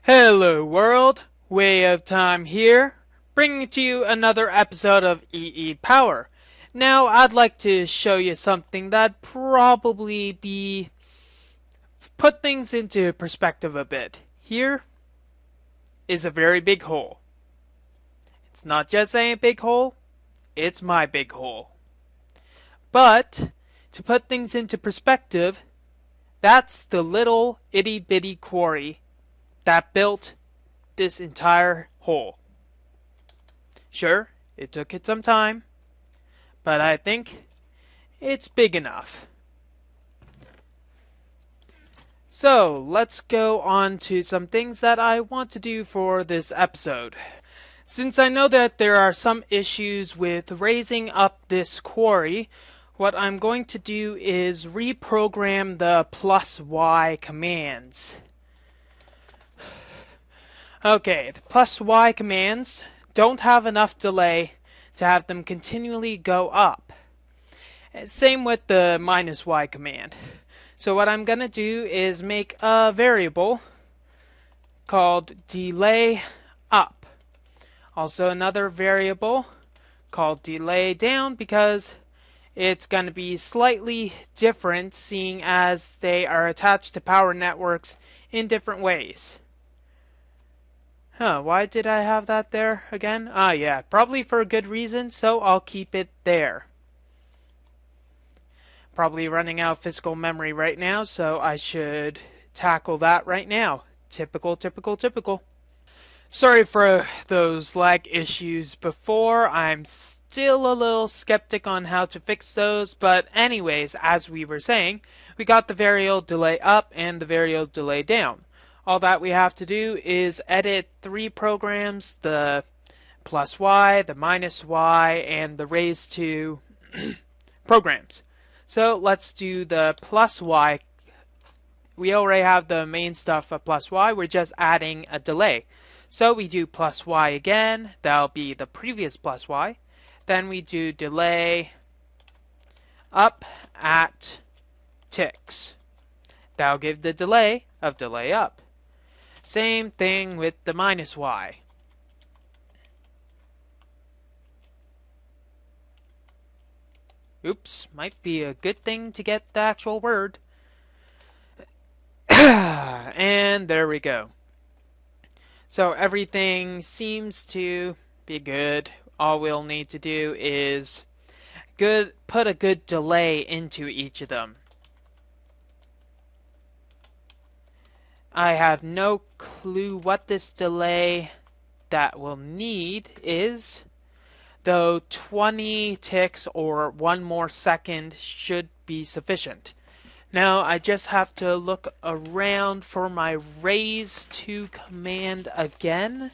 Hello world, Way of Time here, bringing to you another episode of EEPower. Now I'd like to show you something that probably be put things into perspective a bit. Here is a very big hole. It's not just a big hole, it's my big hole. But to put things into perspective, that's the little itty bitty quarry that built this entire hole. Sure, it took it some time, but I think it's big enough. So, let's go on to some things that I want to do for this episode. Since I know that there are some issues with raising up this quarry, what I'm going to do is reprogram the +y commands. Okay, the +y commands don't have enough delay to have them continually go up. Same with the -y command. So what I'm going to do is make a variable called delay up. Also another variable called delay down because it's going to be slightly different seeing as they are attached to power networks in different ways. Why did I have that there again? Yeah, probably for a good reason, so I'll keep it there. Probably running out of physical memory right now, so I should tackle that right now. Typical, typical, typical. Sorry for those lag issues before. I'm still a little skeptic on how to fix those, but anyways, as we were saying, we got the variable delay up and the variable delay down. All that we have to do is edit 3 programs, the +y, the -y, and the raised to programs. So let's do the +y. We already have the main stuff of +y, we're just adding a delay. So we do +y again, that'll be the previous +y. Then we do delay up at ticks. That'll give the delay of delay up. Same thing with the -y. Oops, might be a good thing to get the actual word. And there we go. So everything seems to be good. All we'll need to do is put a good delay into each of them. I have no clue what this delay that we'll need is, though 20 ticks or 1 more second should be sufficient. Now I just have to look around for my raise to command again,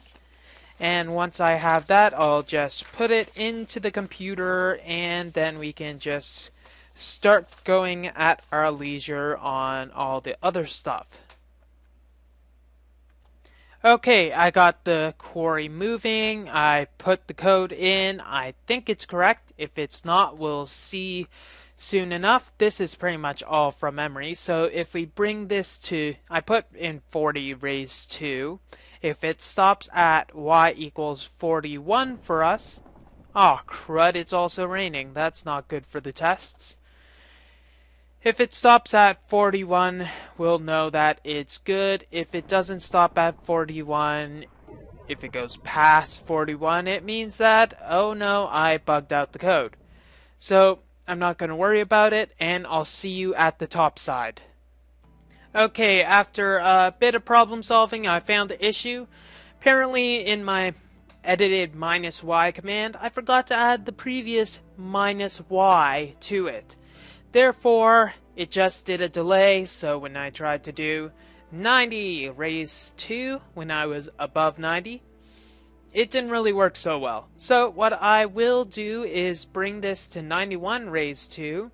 and once I have that I'll just put it into the computer and then we can just start going at our leisure on all the other stuff. Okay, I got the quarry moving. I put the code in. I think it's correct. If it's not, we'll see soon enough. This is pretty much all from memory. So if we bring this to, I put in 40 raised 2. If it stops at y equals 41 for us. Oh, crud, it's also raining. That's not good for the tests. If it stops at 41, we'll know that it's good. If it doesn't stop at 41, if it goes past 41, it means that, oh no, I bugged out the code. So, I'm not going to worry about it, and I'll see you at the top side. Okay, after a bit of problem solving, I found the issue. Apparently, in my edited -y command, I forgot to add the previous -y to it. Therefore, it just did a delay, so when I tried to do 90 raised 2 when I was above 90, it didn't really work so well. So what I will do is bring this to 91 raised 2,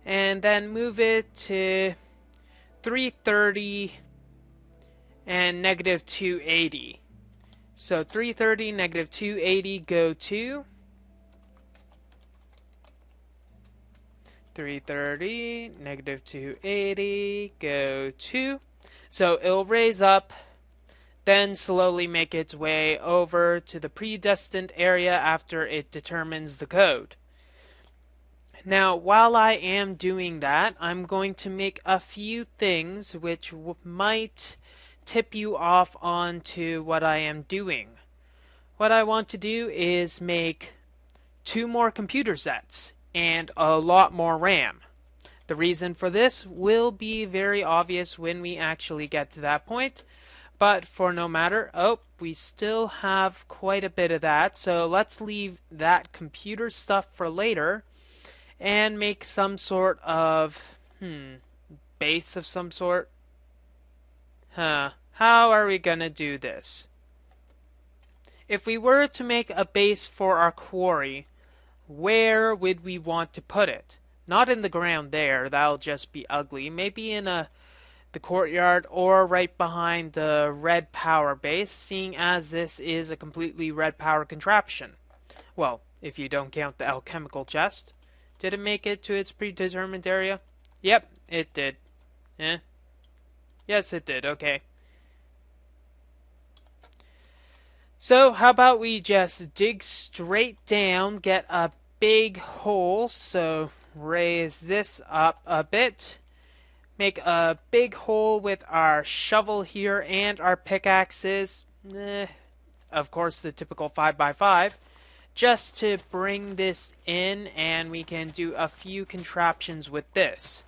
and then move it to 330 and -280. So 330, -280 go to 330, -280, go to. So it'll raise up then slowly make its way over to the predestined area after it determines the code. Now, while I am doing that, I'm going to make a few things which might tip you off onto what I am doing. What I want to do is make 2 more computer sets and a lot more RAM. The reason for this will be very obvious when we actually get to that point, but for no matter, we still have quite a bit of that, so let's leave that computer stuff for later and make some sort of, base of some sort. How are we gonna do this? If we were to make a base for our quarry, where would we want to put it? Not in the ground there, that'll just be ugly. Maybe in the courtyard or right behind the red power base, seeing as this is a completely red power contraption. Well, if you don't count the alchemical chest. Did it make it to its predetermined area? Yep, it did. Yes, it did. Okay. So, how about we just dig straight down, get a big hole, so raise this up a bit, make a big hole with our shovel here and our pickaxes, of course the typical 5x5, just to bring this in, and we can do a few contraptions with this.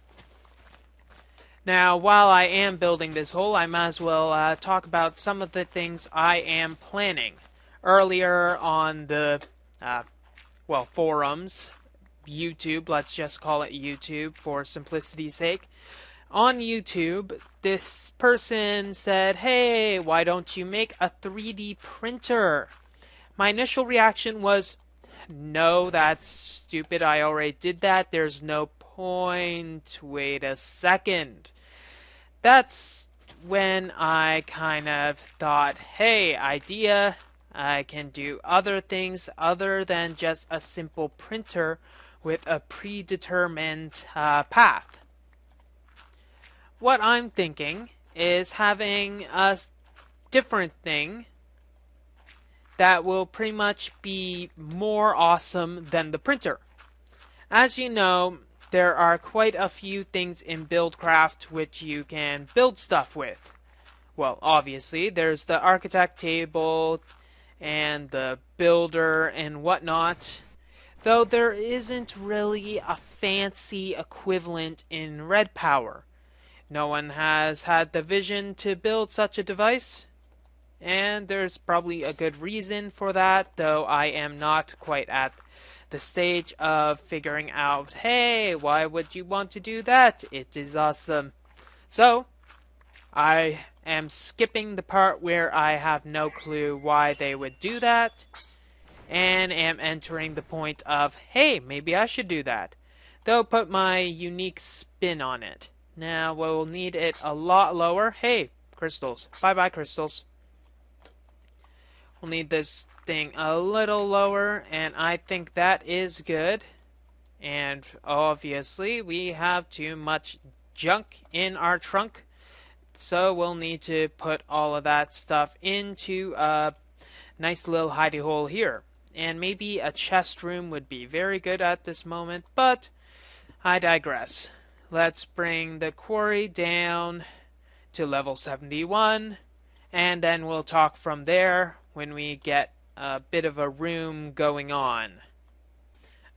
Now, while I am building this hole, I might as well talk about some of the things I am planning. Earlier on the, forums, YouTube, let's just call it YouTube for simplicity's sake. On YouTube, this person said, hey, why don't you make a 3D printer? My initial reaction was, no, that's stupid, I already did that, there's no point. Wait a second. That's when I kind of thought, hey, idea, I can do other things other than just a simple printer with a predetermined path. What I'm thinking is having a different thing that will pretty much be more awesome than the printer. As you know, there are quite a few things in Buildcraft which you can build stuff with. Well, obviously, there's the architect table and the builder and whatnot, though there isn't really a fancy equivalent in Red Power. No one has had the vision to build such a device, and there's probably a good reason for that, though I am not quite at the stage of figuring out, hey, why would you want to do that? It is awesome. So, I am skipping the part where I have no clue why they would do that, and am entering the point of, hey, maybe I should do that, though put my unique spin on it. Now, we'll need it a lot lower. Hey, crystals. Bye-bye, crystals. We'll need this thing a little lower, and I think that is good. And obviously, we have too much junk in our trunk, so we'll need to put all of that stuff into a nice little hidey hole here. And maybe a chest room would be very good at this moment, but I digress. Let's bring the quarry down to level 71, and then we'll talk from there when we get a bit of a room going on.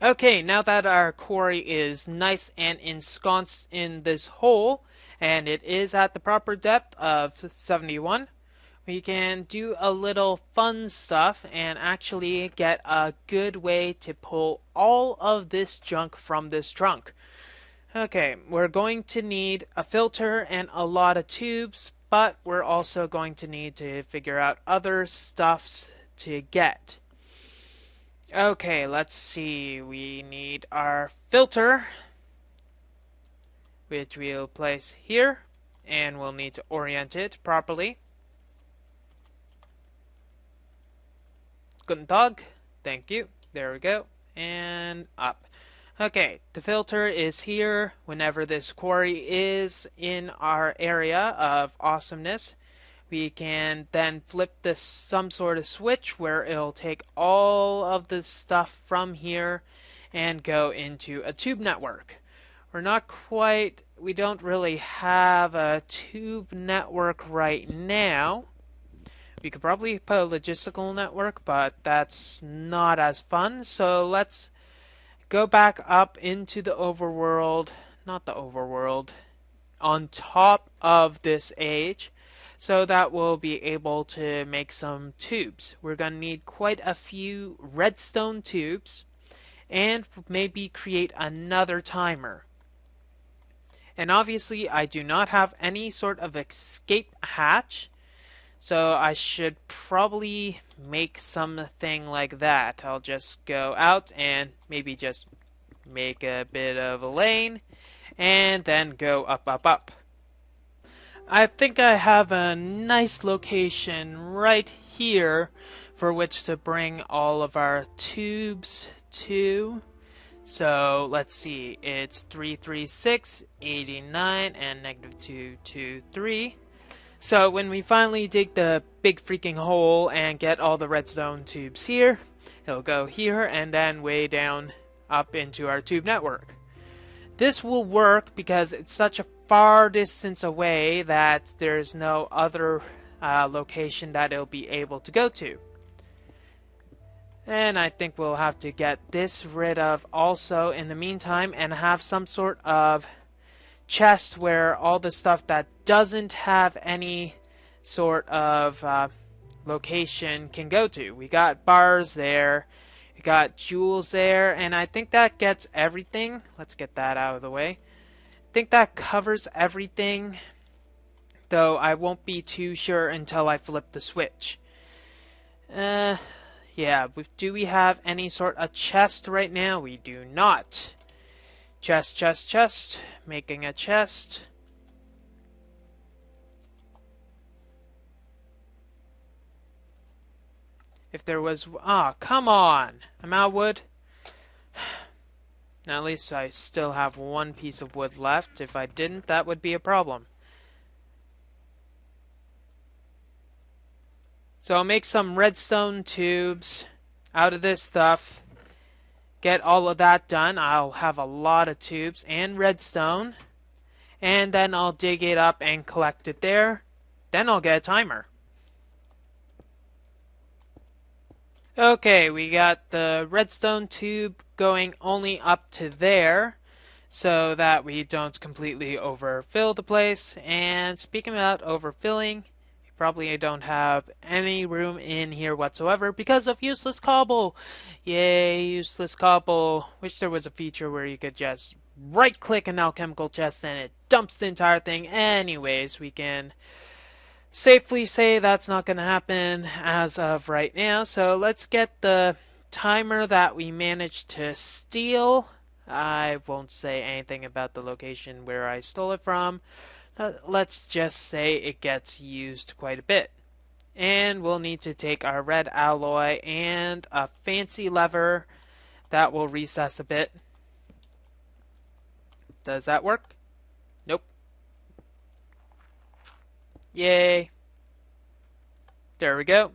Okay, now that our quarry is nice and ensconced in this hole, and it is at the proper depth of 71, we can do a little fun stuff and actually get a good way to pull all of this junk from this trunk. Okay, we're going to need a filter and a lot of tubes, but we're also going to need to figure out other stuffs to get. Okay, let's see. We need our filter, which we'll place here, and we'll need to orient it properly. Guten Tag. Thank you. There we go. And up. Okay, the filter is here whenever this quarry is in our area of awesomeness. we can then flip this some sort of switch where it'll take all of the stuff from here and go into a tube network. We don't really have a tube network right now. We could probably put a logistical network, but that's not as fun. So let's go back up into the overworld, not the overworld, on top of this age, so that we'll be able to make some tubes. We're going to need quite a few redstone tubes and maybe create another timer. And obviously I do not have any sort of escape hatch, so I should probably make something like that. I'll just go out and maybe just make a bit of a lane and then go up, up, up. I think I have a nice location right here for which to bring all of our tubes to. So let's see, it's 336, 89, and negative 223. So when we finally dig the big freaking hole and get all the redstone tubes here, it'll go here and then way down up into our tube network. This will work because it's such a far distance away that there's no other location that it'll be able to go to. And I think we'll have to get this rid of also in the meantime and have some sort of chest where all the stuff that doesn't have any sort of location can go to. We got bars there, we got jewels there, and I think that gets everything. Let's get that out of the way. I think that covers everything, though I won't be too sure until I flip the switch. Yeah, do we have any sort of chest right now? We do not. Chest, chest, chest. Making a chest. If there was... Ah, come on! I'm out of wood. Now, at least I still have one piece of wood left. If I didn't, that would be a problem. So I'll make some redstone tubes out of this stuff. Get all of that done. I'll have a lot of tubes and redstone. And then I'll dig it up and collect it there. Then I'll get a timer. Okay, we got the redstone tube going only up to there, so that we don't completely overfill the place. And speaking about overfilling, probably don't have any room in here whatsoever because of useless cobble. Yay, useless cobble. Wish there was a feature where you could just right click an alchemical chest and it dumps the entire thing. Anyways, we can safely say that's not going to happen as of right now. So let's get the timer that we managed to steal. I won't say anything about the location where I stole it from. Let's just say it gets used quite a bit. And we'll need to take our red alloy and a fancy lever that will recess a bit. Does that work? Nope. Yay. There we go.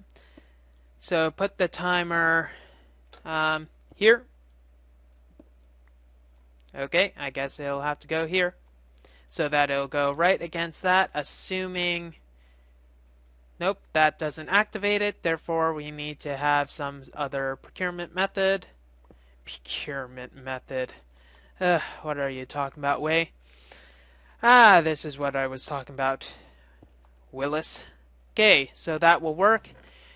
So put the timer here. Okay, I guess it'll have to go here. So that it'll go right against that, assuming... Nope, that doesn't activate it. Therefore, we need to have some other procurement method. Procurement method. What are you talking about, Way? Ah, this is what I was talking about, Willis. Okay, so that will work.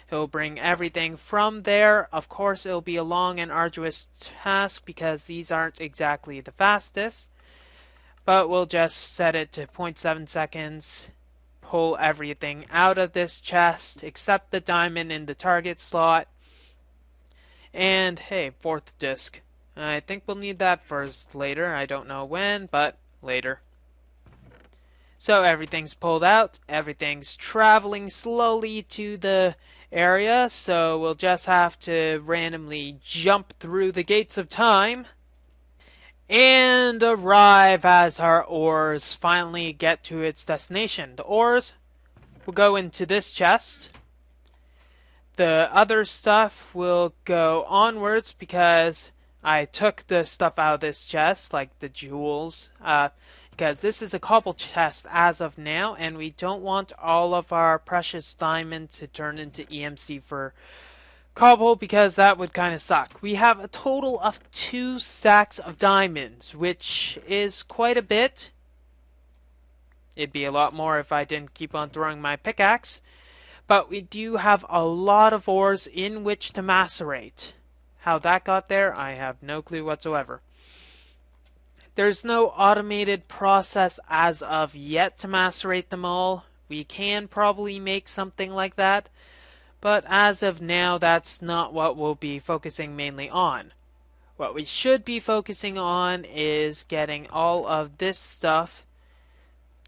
It'll bring everything from there. Of course, it'll be a long and arduous task because these aren't exactly the fastest. But we'll just set it to 0.7 seconds. Pull everything out of this chest except the diamond in the target slot. And hey, fourth disc. I think we'll need that first later. I don't know when, but later. So everything's pulled out. Everything's traveling slowly to the area. So we'll just have to randomly jump through the gates of time and arrive as our ores finally get to its destination. The ores will go into this chest. The other stuff will go onwards because I took the stuff out of this chest, like the jewels, because this is a cobble chest as of now, and we don't want all of our precious diamond to turn into EMC for cobble, because that would kind of suck. We have a total of 2 stacks of diamonds, which is quite a bit. It'd be a lot more if I didn't keep on throwing my pickaxe. But we do have a lot of ores in which to macerate. How that got there, I have no clue whatsoever. There's no automated process as of yet to macerate them all. We can probably make something like that, but as of now, that's not what we'll be focusing mainly on. What we should be focusing on is getting all of this stuff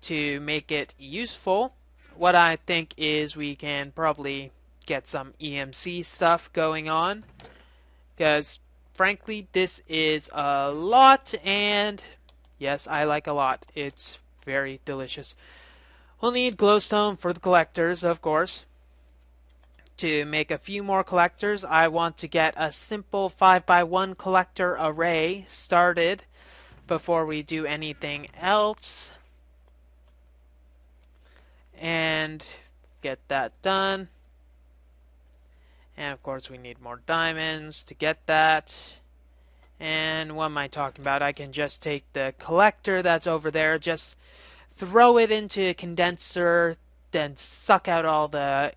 to make it useful. What I think is we can probably get some EMC stuff going on, because frankly this is a lot, and yes, I like a lot. It's very delicious. We'll need glowstone for the collectors, of course. To make a few more collectors, I want to get a simple 5x1 collector array started before we do anything else. And get that done. And of course we need more diamonds to get that. And what am I talking about? I can just take the collector that's over there, just throw it into a condenser, then suck out all the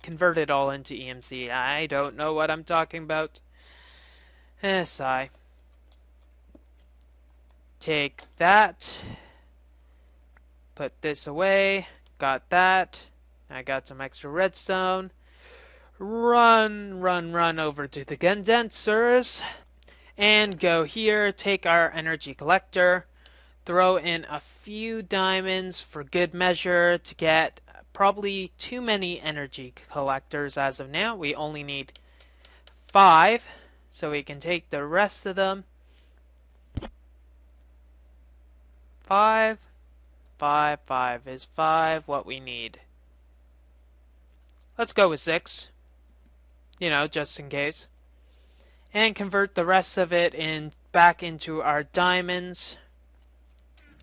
convert it all into EMC. I don't know what I'm talking about. Sigh. Take that. Put this away. Got that. I got some extra redstone. Run over to the condensers. And go here, take our energy collector. Throw in a few diamonds for good measure to get probably too many energy collectors as of now. We only need 5, so we can take the rest of them. 5. 5 is 5 what we need. Let's go with 6. You know, just in case. And convert the rest of it back into our diamonds,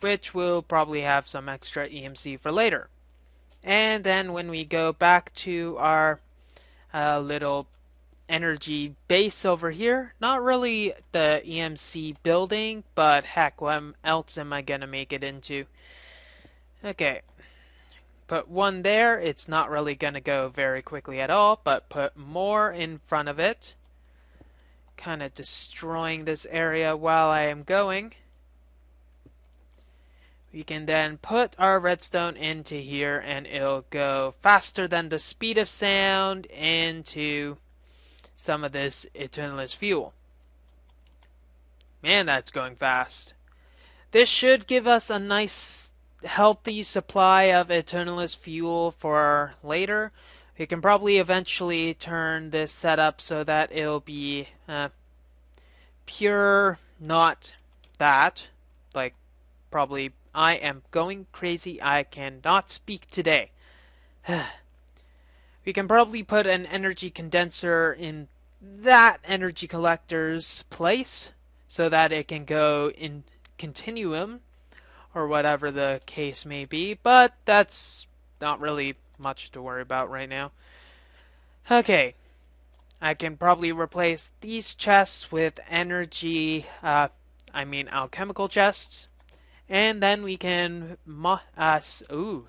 which will probably have some extra EMC for later. And then when we go back to our little energy base over here, not really the EMC building, but heck, what else am I gonna make it into? Okay, put 1 there. It's not really gonna go very quickly at all, but put more in front of it, kind of destroying this area while I am going. We can then put our redstone into here, and it'll go faster than the speed of sound into some of this eternalist fuel. Man, that's going fast. This should give us a nice, healthy supply of eternalist fuel for later. We can probably eventually turn this setup so that it'll be pure, not that. Like, probably... I am going crazy. I cannot speak today. We can probably put an energy condenser in that energy collector's place so that it can go in continuum or whatever the case may be, but that's not really much to worry about right now. Okay, I can probably replace these chests with energy, alchemical chests. And then we can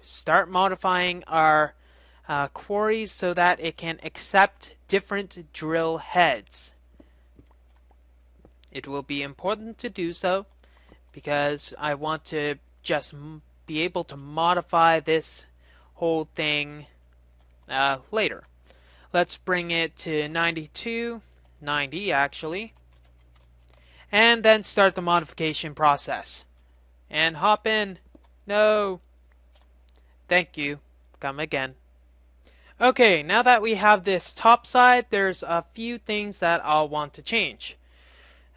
start modifying our quarries so that it can accept different drill heads. It will be important to do so because I want to just be able to modify this whole thing later. Let's bring it to 90 actually, and then start the modification process. And hop in. No. Thank you. Come again. Okay, now that we have this top side, there's a few things that I'll want to change.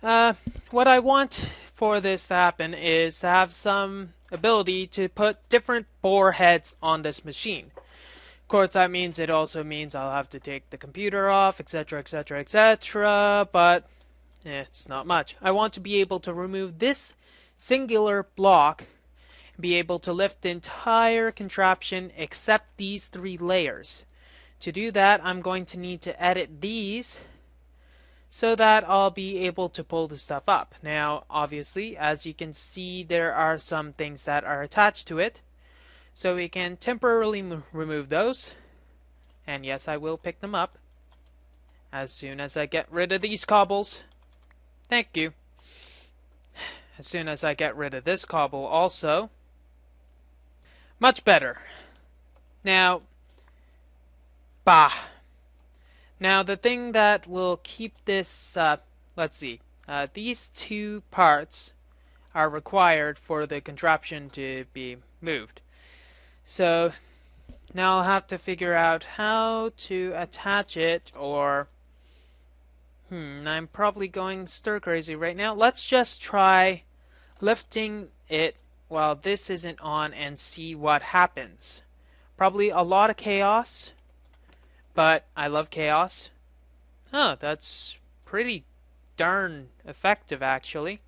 What I want for this to happen is to have some ability to put different bore heads on this machine. Of course, that means it also means I'll have to take the computer off, etc., etc., etc., but it's not much. I want to be able to remove this singular block, be able to lift the entire contraption except these three layers. To do that, I'm going to need to edit these so that I'll be able to pull the stuff up. Now, obviously, as you can see, there are some things that are attached to it. So we can temporarily remove those. And yes, I will pick them up as soon as I get rid of these cobbles. Thank you. As soon as I get rid of this cobble also. Much better. Now, Now the thing that will keep this, let's see, these two parts are required for the contraption to be moved. So now I'll have to figure out how to attach it, or I'm probably going stir crazy right now. Let's just try lifting it while this isn't on and see what happens. Probably a lot of chaos, but I love chaos. Huh, that's pretty darn effective actually.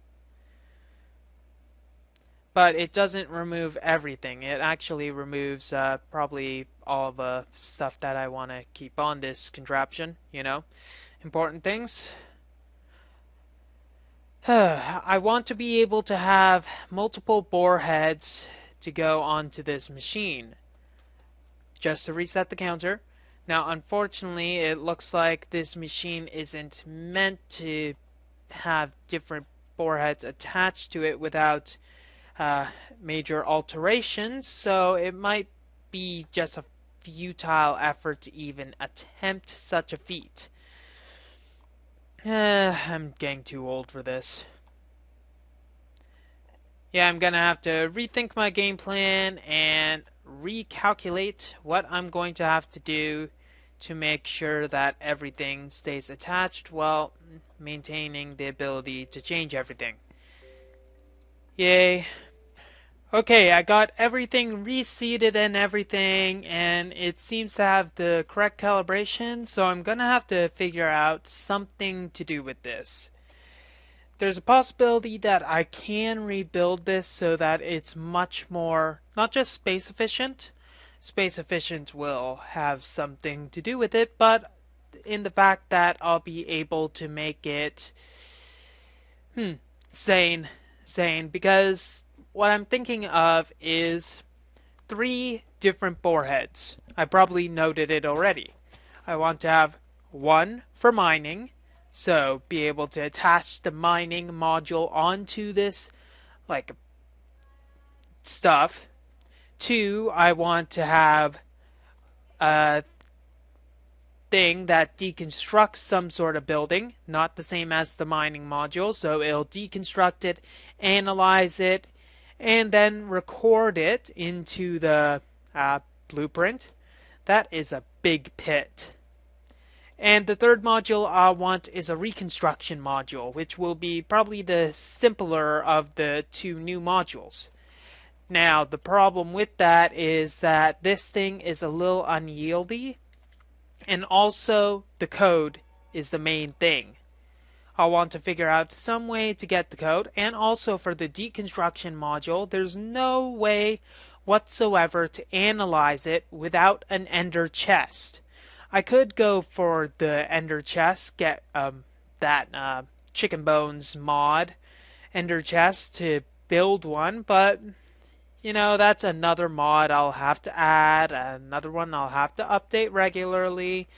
But it doesn't remove everything. It actually removes probably all the stuff that I want to keep on this contraption, you know. Important things. I want to be able to have multiple bore heads to go onto this machine. Just to reset the counter. Now, unfortunately, it looks like this machine isn't meant to have different bore heads attached to it without major alterations, so it might be just a futile effort to even attempt such a feat. I'm getting too old for this. Yeah, I'm gonna have to rethink my game plan and recalculate what I'm going to have to do to make sure that everything stays attached while maintaining the ability to change everything. Yay. Okay, I got everything reseated and everything, and it seems to have the correct calibration, so I'm gonna have to figure out something to do with this. There's a possibility that I can rebuild this so that it's much more, not just space efficient. Space efficient will have something to do with it, but in the fact that I'll be able to make it sane, because what I'm thinking of is 3 different bore heads. I probably noted it already. I want to have one for mining, so be able to attach the mining module onto this like stuff. 2, I want to have a thing that deconstructs some sort of building, not the same as the mining module, so it'll deconstruct it, analyze it, and then record it into the blueprint. That is a big pit. And the third module I want is a reconstruction module, which will be probably the simpler of the 2 new modules. Now, the problem with that is that this thing is a little unyieldy, and also the code is the main thing. I'll want to figure out some way to get the code, and also for the deconstruction module, there's no way whatsoever to analyze it without an ender chest. I could go for the ender chest, get that chicken bones mod ender chest to build one, but you know, that's another mod I'll have to add, another one I'll have to update regularly,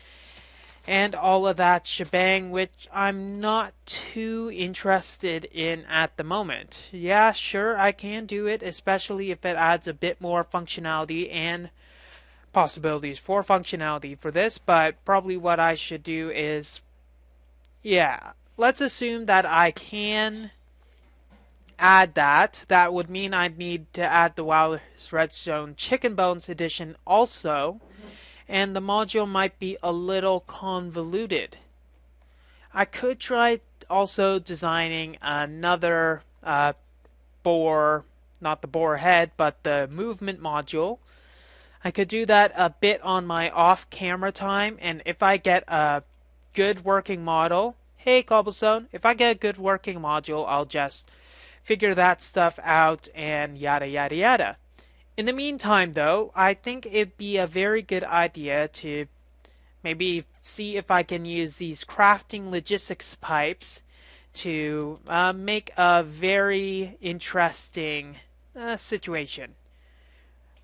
and all of that shebang, which I'm not too interested in at the moment. Yeah, sure, I can do it, especially if it adds a bit more functionality and possibilities for functionality for this, but probably what I should do is, yeah, let's assume that I can add that. That would mean I'd need to add the Wild's Redstone Chicken Bones edition also, and the module might be a little convoluted. I could try also designing another bore not the bore head, but the movement module. I could do that a bit on my off-camera time, and if I get a good working model, hey Cobblestone, if I get a good working module, I'll just figure that stuff out and yada yada yada. In the meantime, though, I think it'd be a very good idea to maybe see if I can use these crafting logistics pipes to make a very interesting situation.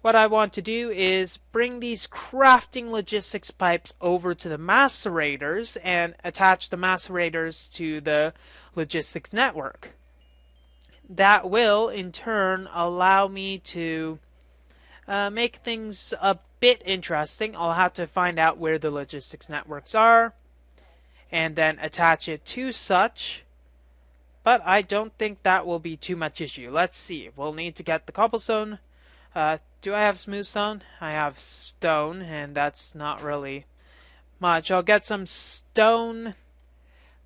What I want to do is bring these crafting logistics pipes over to the macerators and attach the macerators to the logistics network. That will, in turn, allow me to make things a bit interesting. I'll have to find out where the logistics networks are and then attach it to such. But I don't think that will be too much issue. Let's see. We'll need to get the cobblestone. Do I have smooth stone? I have stone, and that's not really much. I'll get some stone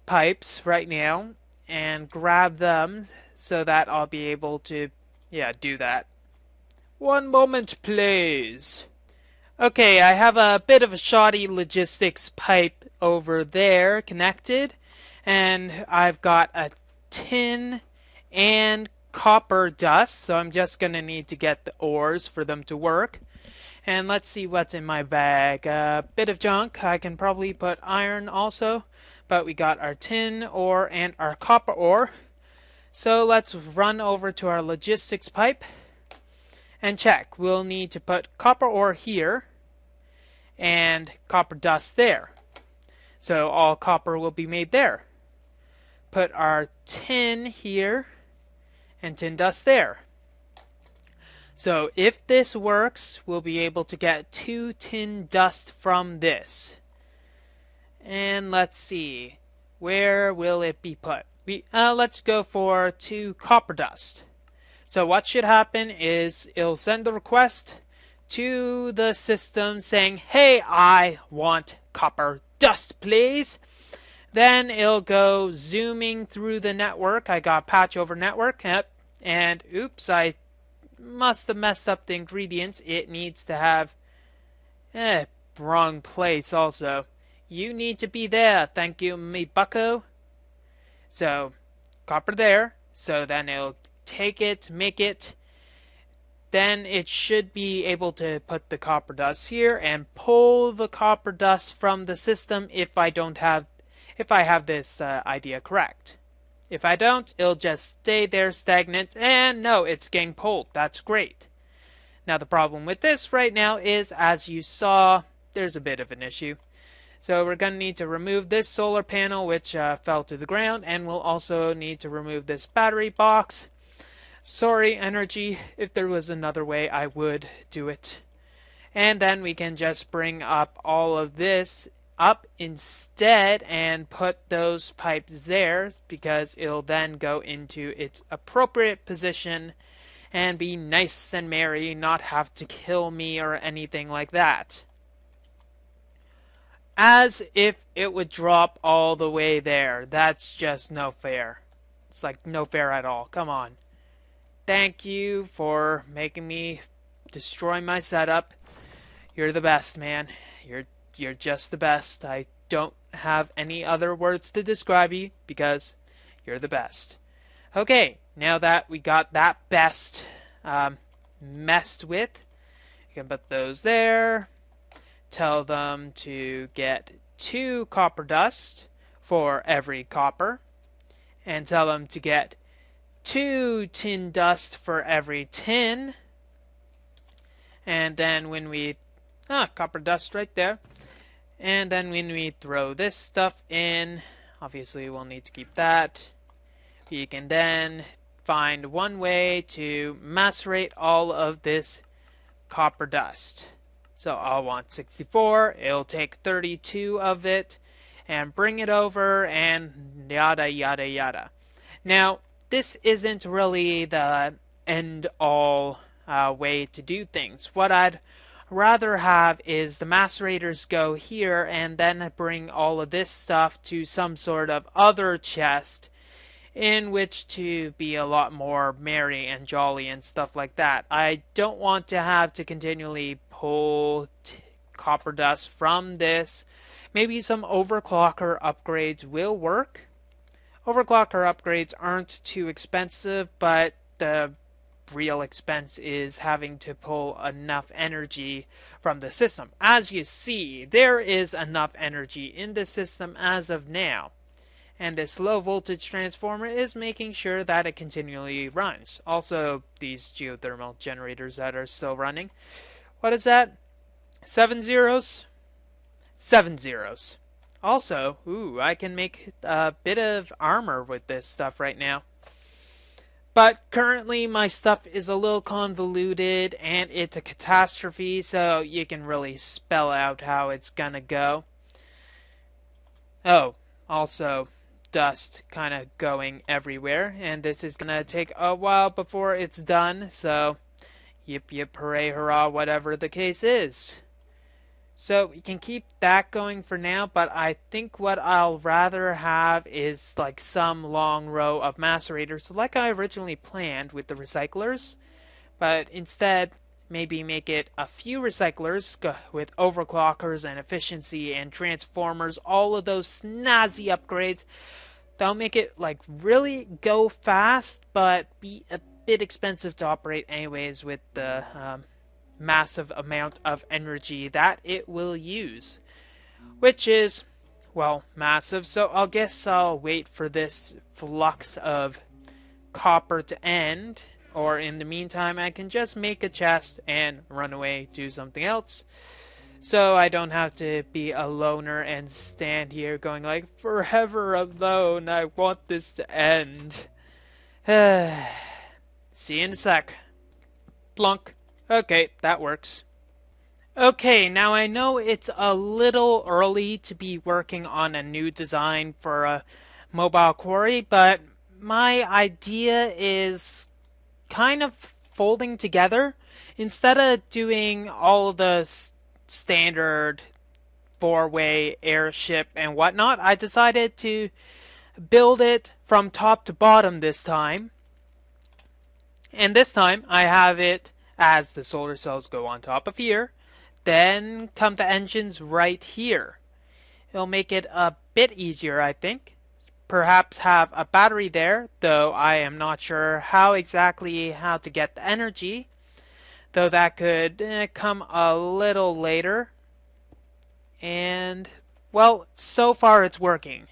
pipes right now and grab them so that I'll be able to, do that. One moment, please. Okay, I have a bit of a shoddy logistics pipe over there connected, and I've got a tin and copper dust, so I'm just going to need to get the ores for them to work. And let's see what's in my bag. A bit of junk. I can probably put iron also, but we got our tin ore and our copper ore. So let's run over to our logistics pipe and check. We'll need to put copper ore here and copper dust there. So all copper will be made there. Put our tin here and tin dust there. So if this works, we'll be able to get 2 tin dust from this. And let's see, where will it be put? Let's go for 2 copper dust. So what should happen is it'll send the request to the system saying, hey, I want copper dust, please. Then it'll go zooming through the network. I got patch over network. Yep. And oops, I must have messed up the ingredients. It needs to have wrong place also. You need to be there. Thank you, me bucko. So copper there. So then it'll take it, make it. Then it should be able to put the copper dust here and pull the copper dust from the system if I have this idea correct. If I don't, it'll just stay there stagnant, and no, it's getting pulled. That's great. Now the problem with this right now is, as you saw, there's a bit of an issue. So we're going to need to remove this solar panel, which fell to the ground, and we'll also need to remove this battery box. Sorry, Energy, if there was another way, I would do it. And then we can just bring up all of this up instead and put those pipes there, because it'll then go into its appropriate position and be nice and merry, not have to kill me or anything like that. As if it would drop all the way there. That's just no fair. It's like no fair at all. Come on. Thank you for making me destroy my setup. You're the best, man. You're just the best. I don't have any other words to describe you because you're the best. Okay, now that we got that best messed with, you can put those there. Tell them to get 2 copper dust for every copper. And tell them to get 2 tin dust for every tin. And then when we... copper dust right there. And then when we throw this stuff in, obviously we'll need to keep that. We can then find one way to macerate all of this copper dust. So I'll want 64, it'll take 32 of it, and bring it over, and yada yada yada. Now, this isn't really the end-all way to do things. What I'd rather have is the macerators go here and then bring all of this stuff to some sort of other chest in which to be a lot more merry and jolly and stuff like that. I don't want to have to continually pull copper dust from this. Maybe some overclocker upgrades will work. Overclocker upgrades aren't too expensive, but the real expense is having to pull enough energy from the system. As you see, there is enough energy in the system as of now. And this low voltage transformer is making sure that it continually runs. Also, these geothermal generators that are still running. What is that? 7 zeros? 7 zeros. Also, I can make a bit of armor with this stuff right now. But currently my stuff is a little convoluted and it's a catastrophe, so you can really spell out how it's gonna go. Oh, also dust kind of going everywhere, and this is gonna take a while before it's done, so yip yip hooray hurrah, whatever the case is. So we can keep that going for now, but I think what I'll rather have is like some long row of macerators like I originally planned with the recyclers, but instead maybe make it a few recyclers with overclockers and efficiency and transformers, all of those snazzy upgrades. That'll make it like really go fast, but be a bit expensive to operate anyways with the massive amount of energy that it will use, which is, well, massive. So I guess I'll wait for this flux of copper to end, or in the meantime I can just make a chest and run away, do something else, so I don't have to be a loner and stand here going like, forever alone, I want this to end. See you in a sec. Plunk. Okay, that works. Okay, now I know it's a little early to be working on a new design for a mobile quarry, but my idea is kind of folding together. Instead of doing all the standard four-way airship and whatnot, I decided to build it from top to bottom this time. And this time I have it as the solar cells go on top of here, then come the engines right here. It'll make it a bit easier, I think. Perhaps have a battery there, though I am not sure how to get the energy, though that could come a little later. And, well, so far it's working.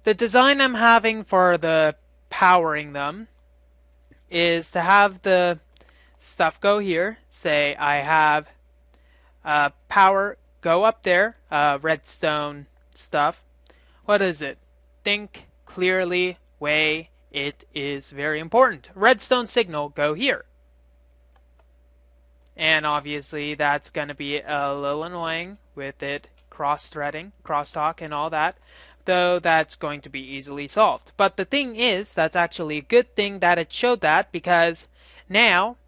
The design I'm having for the powering them is to have the stuff go here. Say I have power go up there, redstone stuff. What is it? Think clearly, weigh. It is very important. Redstone signal go here. And obviously that's going to be a little annoying with it cross-threading, crosstalk and all that, though that's going to be easily solved. But the thing is, that's actually a good thing that it showed that, because now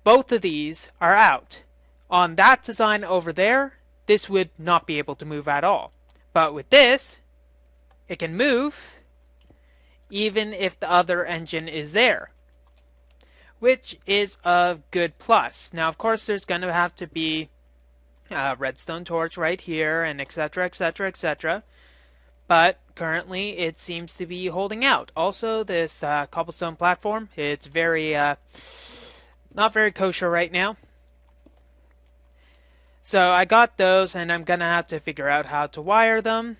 both of these are out. On that design over there, this would not be able to move at all. But with this, it can move even if the other engine is there, which is a good plus. Now, of course, there's going to have to be a redstone torch right here, and etc., etc., etc. But currently, it seems to be holding out. Also, this cobblestone platform, it's very not very kosher right now. So I got those, and I'm going to have to figure out how to wire them.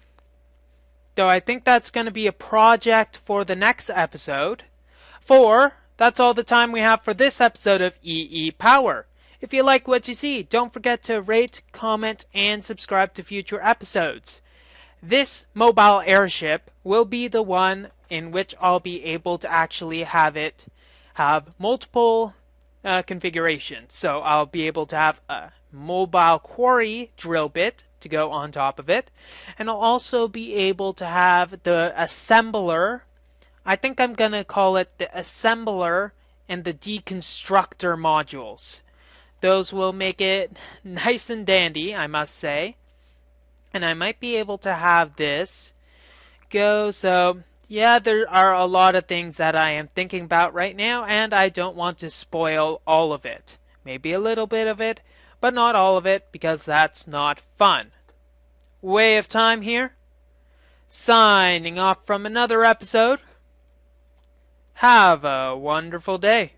Though I think that's going to be a project for the next episode. That's all the time we have for this episode of EEPower. If you like what you see, don't forget to rate, comment, and subscribe to future episodes. This mobile airship will be the one in which I'll be able to actually have multiple configurations. So I'll be able to have a mobile quarry drill bit to go on top of it, and I'll also be able to have the assembler. I think I'm gonna call it the assembler and the deconstructor modules. Those will make it nice and dandy, I must say. And I might be able to have this go, so Yeah, there are a lot of things that I am thinking about right now, and I don't want to spoil all of it. Maybe a little bit of it, but not all of it, because that's not fun. Way of Time here, signing off from another episode. Have a wonderful day.